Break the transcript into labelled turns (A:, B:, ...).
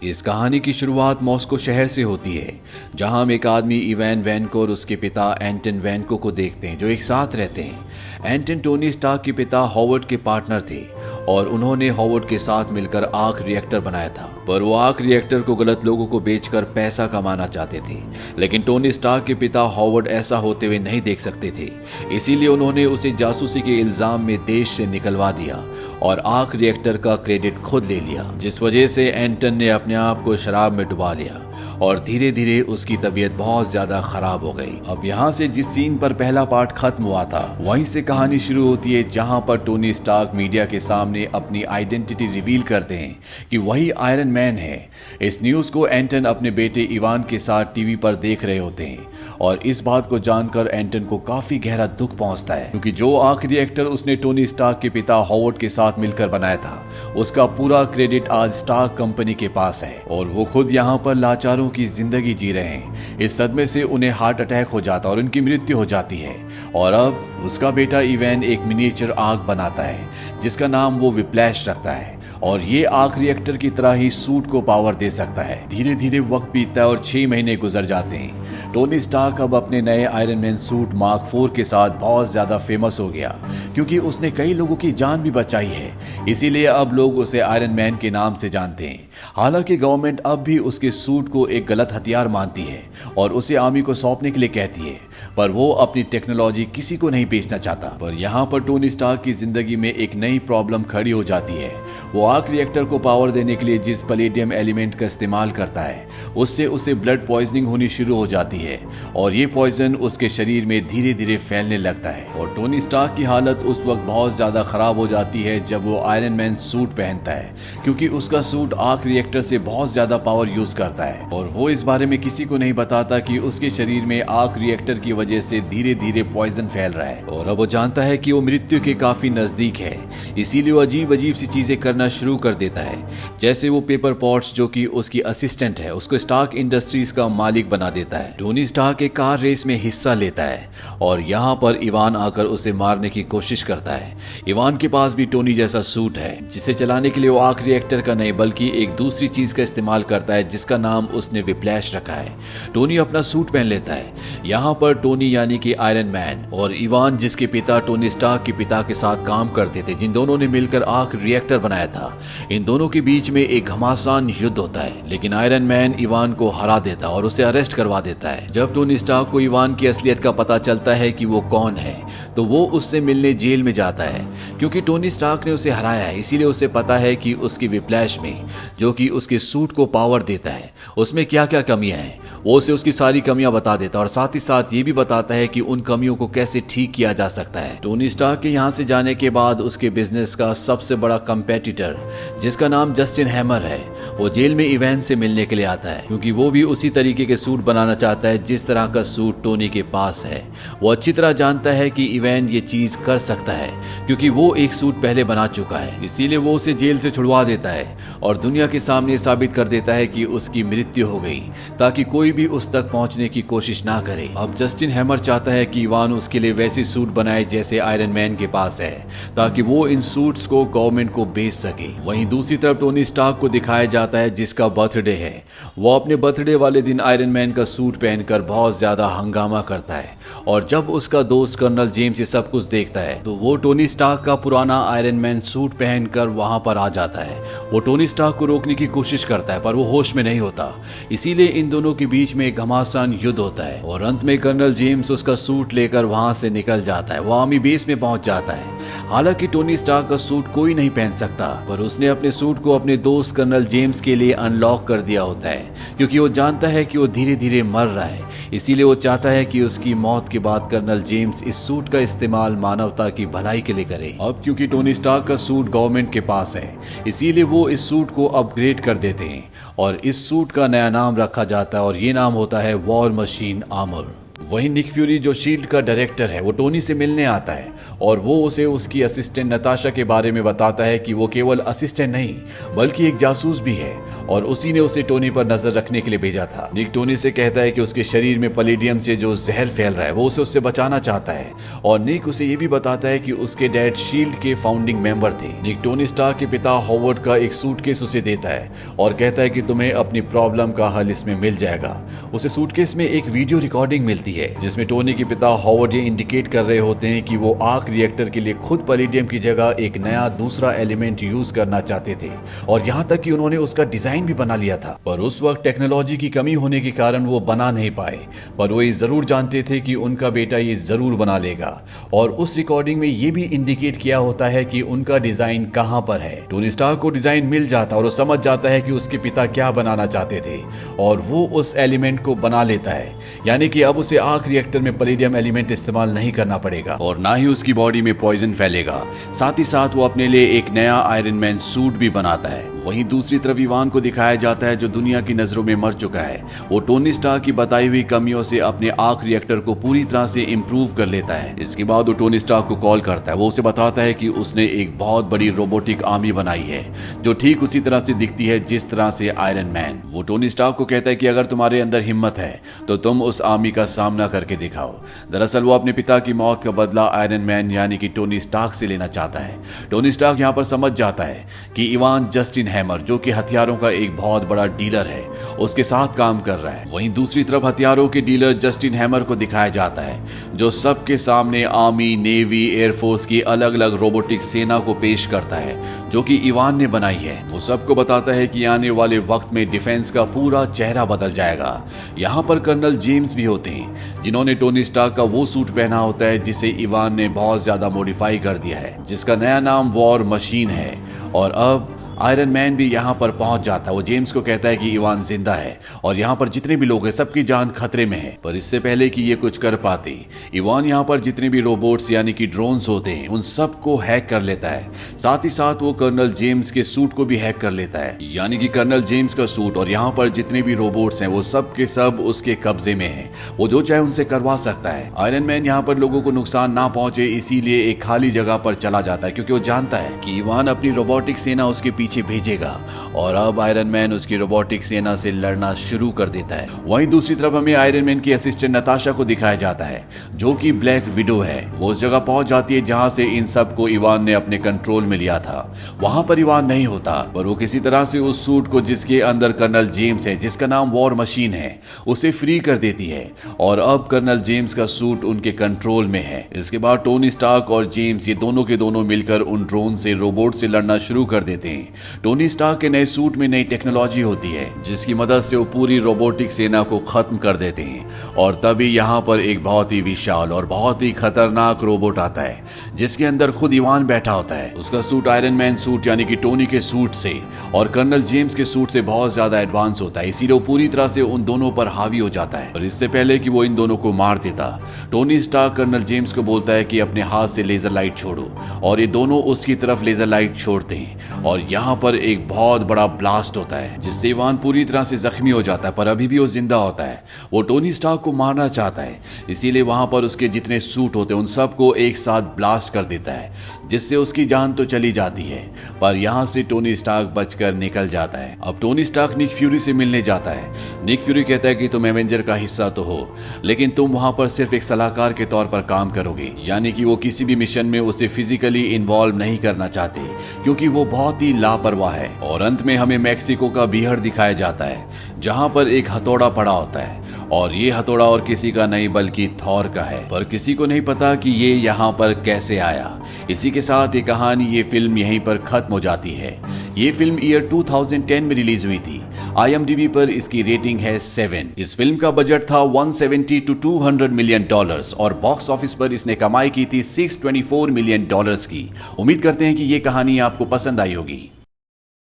A: इस कहानी की शुरुआत मॉस्को शहर से होती है, जहां हम एक आदमी इवान वैनको और उसके पिता एंटन वैनको को देखते हैं जो एक साथ रहते हैं। एंटन टोनी स्टार्क के पिता हॉवर्ड के पार्टनर थे और उन्होंने हॉवर्ड के साथ मिलकर आर्क रिएक्टर बनाया था, पर वो आर्क रिएक्टर को गलत लोगों को बेचकर पैसा कमाना चाहते थे। लेकिन टोनी स्टार्क के पिता हॉवर्ड ऐसा होते हुए नहीं देख सकते थे, इसीलिए उन्होंने उसे जासूसी के इल्जाम में देश से निकलवा दिया और आर्क रिएक्टर का क्रेडिट खुद ले लिया, जिस वजह से एंटन ने अपने आप को शराब में डुबा लिया और धीरे धीरे उसकी तबीयत बहुत ज्यादा खराब हो गई। अब यहाँ से जिस सीन पर पहला पार्ट खत्म हुआ था, वहीं से कहानी शुरू होती है, जहां पर टोनी स्टार्क मीडिया के सामने अपनी आइडेंटिटी रिवील करते हैं कि वही आयरन मैन है। इस न्यूज को एंटन अपने बेटे इवान के साथ टीवी पर देख रहे होते हैं और इस बात को जानकर एंटन को काफी गहरा दुख पहुंचता है, क्योंकि जो आर्क रिएक्टर उसने टोनी स्टार्क के पिता हॉवर्ड के साथ मिलकर बनाया था, उसका पूरा क्रेडिट आज स्टार्क कंपनी के पास है और वो खुद यहाँ पर लाचारों की जिंदगी जी रहे हैं। इस सदमे से उन्हें हार्ट अटैक हो जाता और उनकी मृत्यु हो जाती है और अब उसका बेटा इवान एक मिनिएचर आग बनाता है जिसका नाम वो विप्लैश रखता है और ये आर्क रिएक्टर की तरह ही सूट को पावर दे सकता है। धीरे धीरे वक्त बीतता है और 6 महीने गुजर जाते हैं। टोनी स्टार्क अब अपने नए आयरन मैन सूट मार्क 4 के साथ बहुत ज्यादा फेमस हो गया, क्योंकि उसने कई लोगों की जान भी बचाई है, इसीलिए अब लोग उसे आयरन मैन के नाम से जानते हैं। हालांकि गवर्नमेंट अब भी उसके सूट को एक गलत हथियार मानती है और उसे आर्मी को सौंपने के लिए कहती है, पर वो अपनी टेक्नोलॉजी किसी को नहीं बेचना चाहता। पर यहाँ पर टोनी स्टार्क की जिंदगी में एक नई प्रॉब्लम खड़ी हो जाती है। वो आर्क रिएक्टर को पावर देने के लिए जिस पैलेडियम एलिमेंट का इस्तेमाल करता है, उससे उसे ब्लड पॉइजनिंग होनी शुरू हो जाती है और ये पॉइजन उसके शरीर में धीरे धीरे फैलने लगता है और टोनी स्टार्क की हालत उस वक्त बहुत ज्यादा खराब हो जाती है जब वो आयरन मैन सूट पहनता है, क्योंकि उसका सूट आर्क रिएक्टर से बहुत ज्यादा पावर यूज करता है और वो इस बारे में किसी को नहीं बताता कि उसके शरीर में आर्क रिएक्टर की वजह से धीरे धीरे पॉइजन फैल रहा है और अब वो जानता है कि वो मृत्यु के काफी नजदीक है। इसीलिए वो अजीब अजीब सी चीजें करना शुरू कर देता है, जैसे वो पेपर पॉट्स, जो कि उसकी असिस्टेंट है, उसको स्टार्क इंडस्ट्रीज का मालिक बना देता है। टोनी स्टार्क एक कार रेस में हिस्सा लेता है और यहाँ पर इवान आकर उसे मारने की कोशिश करता है। इवान के पास भी टोनी जैसा सूट है, जिसे चलाने के लिए वो आर्क रिएक्टर का नहीं बल्कि एक दूसरी चीज का इस्तेमाल करता है जिसका नाम उसने विप्लैश रखा है। टोनी अपना सूट पहन लेता है। यहाँ पर टोनी यानी कि आयरन मैन और इवान, जिसके पिता टोनी स्टार्क के पिता के साथ काम करते थे, जिन दोनों ने मिलकर आर्क रिएक्टर बनाया था, इन दोनों के बीच में एक घमासान युद्ध होता है। लेकिन आयरन मैन इवान को हरा देता और उसे अरेस्ट करवा देता है। जब टोनी स्टार्क को इवान की असलियत का पता चलता है कि वो कौन है, तो वो उससे मिलने जेल में जाता है, क्योंकि टोनी स्टार्क ने उसे हराया है। इसीलिए उसे पता है कि उसकी विप्लैश में, जो कि उसके सूट को पावर देता है, उसमें क्या क्या कमियां हैं। वो उसे उसकी सारी कमियां बता देता और साथ ही साथ ये भी बताता है कि उन कमियों को कैसे ठीक किया जा सकता है। टोनी स्टार्क के यहाँ से जाने के बाद उसके बिजनेस का सबसे बड़ा कंपेटिटर, जिसका नाम जस्टिन हैमर है, वो जेल में इवान से मिलने के लिए आता है, क्योंकि वो भी उसी तरीके के सूट बनाना चाहता है जिस तरह का सूट टोनी के पास है। वो अच्छी तरह जानता है कि इवान ये चीज कर सकता है, क्योंकि वो एक सूट पहले बना चुका है। इसीलिए वो उसे जेल से छुड़वा देता है और दुनिया के सामने साबित कर देता है कि उसकी मृत्यु हो गई, ताकि कोई भी उस तक पहुंचने की कोशिश ना करे। अब जस्टिन हैमर चाहता है कि इवान उसके लिए वैसे सूट बनाए जैसे आयरन मैन के पास है, ताकि वो इन सूट्स को गवर्नमेंट को बेच सके। वहीं दूसरी तरफ टोनी स्टार्क को दिखाया जाता है जिसका बर्थडे है। वो अपने बर्थडे वाले दिन आयरन मैन का सूट पहनकर बहुत ज्यादा हंगामा करता है और जब उसका दोस्त कर्नल जेम्स ये सब कुछ देखता है, तो वो टोनी स्टार्क का पुराना आयरन मैन सूट पहनकर वहां पर आ जाता है। वो टोनी स्टार्क को रोकने की कोशिश करता है, पर वो होश में नहीं होता। इसीलिए इन दोनों के बीच में एक घमासान युद्ध होता है और अंत में कर्नल जेम्स उसका सूट लेकर वहां से निकल जाता है। वो आर्मी बेस में पहुंच जाता है। हालांकि टोनी स्टार्क का सूट कोई नहीं पहन सकता, पर उसने अपने सूट को अपने दोस्त कर्नल जेम्स के लिए अनलॉक कर दिया होता है, क्योंकि वो जानता है कि वो धीरे धीरे मर रहा है। इसीलिए वो चाहता है कि उसकी मौत के बाद कर्नल जेम्स इस सूट का इस्तेमाल मानवता की भलाई के लिए करे। अब क्योंकि टोनी स्टार्क का सूट गवर्नमेंट के पास है, इसीलिए वो इस सूट को अपग्रेड कर देते हैं और इस सूट का नया नाम रखा जाता है और ये नाम होता है वॉर मशीन आर्मर। वहीं निक फ्यूरी जो शील्ड का डायरेक्टर है वो टोनी से मिलने आता है और वो उसे उसकी असिस्टेंट नताशा के बारे में बताता है कि वो केवल असिस्टेंट नहीं बल्कि एक जासूस भी है और उसी ने उसे टोनी पर नजर रखने के लिए भेजा था। निक टोनी से कहता है कि उसके शरीर में पैलेडियम से जो जहर फैल रहा है वो उसे उससे बचाना चाहता है और निक उसे ये भी बताता है कि उसके डैड शील्ड के फाउंडिंग मेंबर थे। निक टोनी स्टार्क के पिता हॉवर्ड का एक सूटकेस उसे देता है और कहता है कि तुम्हें अपनी प्रॉब्लम का हल इसमें मिल जाएगा। उसे सूटकेस में एक वीडियो रिकॉर्डिंग मिलती है जिसमें टोनी के पिता हॉवर्ड ये इंडिकेट कर रहे होते हैं कि वो आर्क रिएक्टर के लिए खुद पैलेडियम की जगह एक नया दूसरा एलिमेंट यूज करना चाहते थे और यहाँ तक कि उन्होंने उसका डिजाइन भी बना लिया था, पर उस वक्त टेक्नोलॉजी की कमी होने के कारण वो बना नहीं पाए। पर वो ये जरूर जानते थे कि उनका बेटा ये जरूर बना लेगा और उस रिकॉर्डिंग में ये भी इंडिकेट किया होता है कि उनका डिजाइन कहाँ पर है। टोनी स्टार्क को डिजाइन मिल जाता और वो समझ जाता है कि उसके पिता क्या बनाना चाहते थे और वो उस एलिमेंट को बना लेता है, यानी कि अब उसे आर्क रिएक्टर में पैलेडियम एलिमेंट इस्तेमाल नहीं करना पड़ेगा और ना ही उसकी बॉडी में पॉइजन फैलेगा। साथ ही साथ वो अपने लिए एक नया आयरन मैन सूट भी बनाता है। वहीं दूसरी तरफ इवान को दिखाया जाता है जो दुनिया की नजरों में मर चुका है। वो टोनी स्टार्क की बताई हुई कमियों से अपने आर्क रिएक्टर को पूरी तरह से इम्प्रूव कर लेता है। इसके बाद वो टोनी स्टार्क को कॉल करता है। वो उसे बताता है कि उसने एक बहुत बड़ी रोबोटिक आर्मी बनाई है जो ठीक उसी तरह से दिखती है जिस तरह से आयरन मैन। वो टोनी स्टार्क को कहता है कि अगर तुम्हारे अंदर हिम्मत है तो तुम उस आर्मी का सामना करके दिखाओ। दरअसल वो अपने पिता की मौत का बदला आयरन मैन यानी कि टोनी स्टार्क से लेना चाहता है। टोनी स्टार्क यहाँ पर समझ जाता है कि इवान जस्टिन हैमर जो कि हथियारों का एक बहुत बड़ा डीलर है उसके साथ काम कर रहा है। वहीं दूसरी तरफ हथियारों के डीलर जस्टिन हैमर को दिखाया जाता है जो सबके सामने आर्मी, नेवी, एयरफोर्स की अलग अलग रोबोटिक सेना को पेश करता है जो कि इवान ने बनाई है। वो सबको बताता है कि आने वाले वक्त में डिफेंस का पूरा चेहरा बदल जाएगा। यहाँ पर कर्नल जेम्स भी होते हैं जिन्होंने टोनी स्टार्क का वो सूट पहना होता है जिसे इवान ने बहुत ज्यादा मॉडिफाई कर दिया है, जिसका नया नाम वॉर मशीन है। और अब आयरन मैन भी यहाँ पर पहुंच जाता है। वो जेम्स को कहता है कि इवान जिंदा है और यहाँ पर जितने भी लोग हैं सबकी जान खतरे में है। पर इससे पहले कि ये कुछ कर पाते इवान यहाँ पर जितने भी रोबोट्स यानी कि ड्रोन्स होते हैं उन सबको हैक कर लेता है। साथ ही साथ वो कर्नल जेम्स के सूट को भी हैक कर लेता है, यानी कि कर्नल जेम्स का सूट और यहाँ पर जितने भी रोबोट्स हैं वो सब के सब उसके कब्जे में है। वो जो चाहे उनसे करवा सकता है। आयरन मैन यहाँ पर लोगों को नुकसान ना पहुंचे इसीलिए एक खाली जगह पर चला जाता है क्योंकि वो जानता है कि इवान अपनी रोबोटिक सेना उसके पीछे भेजेगा और अब आयरन मैन उसकी रोबोटिक सेना से लड़ना शुरू कर देता है। वहीं दूसरी तरफ हमें आयरन मैन की असिस्टेंट नताशा को दिखाया जाता है जो कि ब्लैक विडो है। वो उस जगह पहुंच जाती है जहां से इन सब को इवान ने अपने कंट्रोल में लिया था। वहां पर इवान नहीं होता पर वो किसी तरह से उस सूट को जिसके अंदर कर्नल जेम्स है, जिसका नाम वॉर मशीन है, उसे फ्री कर देती है और अब कर्नल जेम्स का सूट उनके कंट्रोल में है। इसके बाद टोनी स्टार्क और जेम्स ये दोनों के दोनों मिलकर उन ड्रोन से रोबोट से लड़ना शुरू कर देते हैं। टोनी स्टार्क के नए सूट में नई टेक्नोलॉजी होती है जिसकी मदद से वो पूरी रोबोटिक सेना को खत्म कर देते हैं और तभी यहाँ पर एक बहुत ही विशाल और बहुत ही खतरनाक रोबोट आता है जिसके अंदर खुद इवान बैठा होता है। उसका सूट आयरन मैन सूट यानी कि टोनी के सूट से और कर्नल जेम्स के सूट से बहुत ज्यादा एडवांस होता है, इसीलिए वो पूरी तरह से उन दोनों पर हावी हो जाता है। और इससे पहले कि वो इन दोनों को मार देता टोनी स्टार्क कर्नल जेम्स को बोलता है कि अपने हाथ से लेजर लाइट छोड़ो और ये दोनों उसकी तरफ लेजर लाइट छोड़ते हैं और यहाँ पर एक बहुत बड़ा ब्लास्ट होता है जिससे इवान पूरी तरह से जख्मी हो जाता है पर अभी भी वो जिंदा होता है। वो टोनी स्टार्क को मारना चाहता है इसीलिए वहां पर उसके जितने सूट होते हैं उन सबको एक साथ ब्लास्ट कर देता है जिससे उसकी जान तो चली जाती है पर यहां से टोनी स्टार्क बचकर निकल जाता है। अब टोनी स्टार्क निक फ्यूरी से मिलने जाता है। निक फ्यूरी कहता है कि तुम एवेंजर का हिस्सा तो हो लेकिन तुम वहां पर सिर्फ एक सलाहकार के तौर पर काम करोगे, यानी कि वो किसी भी मिशन में उसे फिजिकली इन्वॉल्व नहीं करना चाहते क्योंकि वो बहुत ही लापरवाह है। और अंत में हमें मैक्सिको का बीहड़ दिखाया जाता है जहां पर एक हथौड़ा पड़ा होता है और ये हथौड़ा और किसी का नहीं बल्कि थॉर का है, पर किसी को नहीं पता कि ये यहाँ पर कैसे आया। इसी के साथ ये कहानी, ये फिल्म यहीं पर खत्म हो जाती है। ये फिल्म ईयर 2010 में रिलीज हुई थी। IMDb पर इसकी रेटिंग है 7। इस फिल्म का बजट था 170 to 200 मिलियन डॉलर्स और बॉक्स ऑफिस पर इसने कमाई की थी 624 मिलियन डॉलर्स की। उम्मीद करते हैं कि ये कहानी आपको पसंद आई होगी।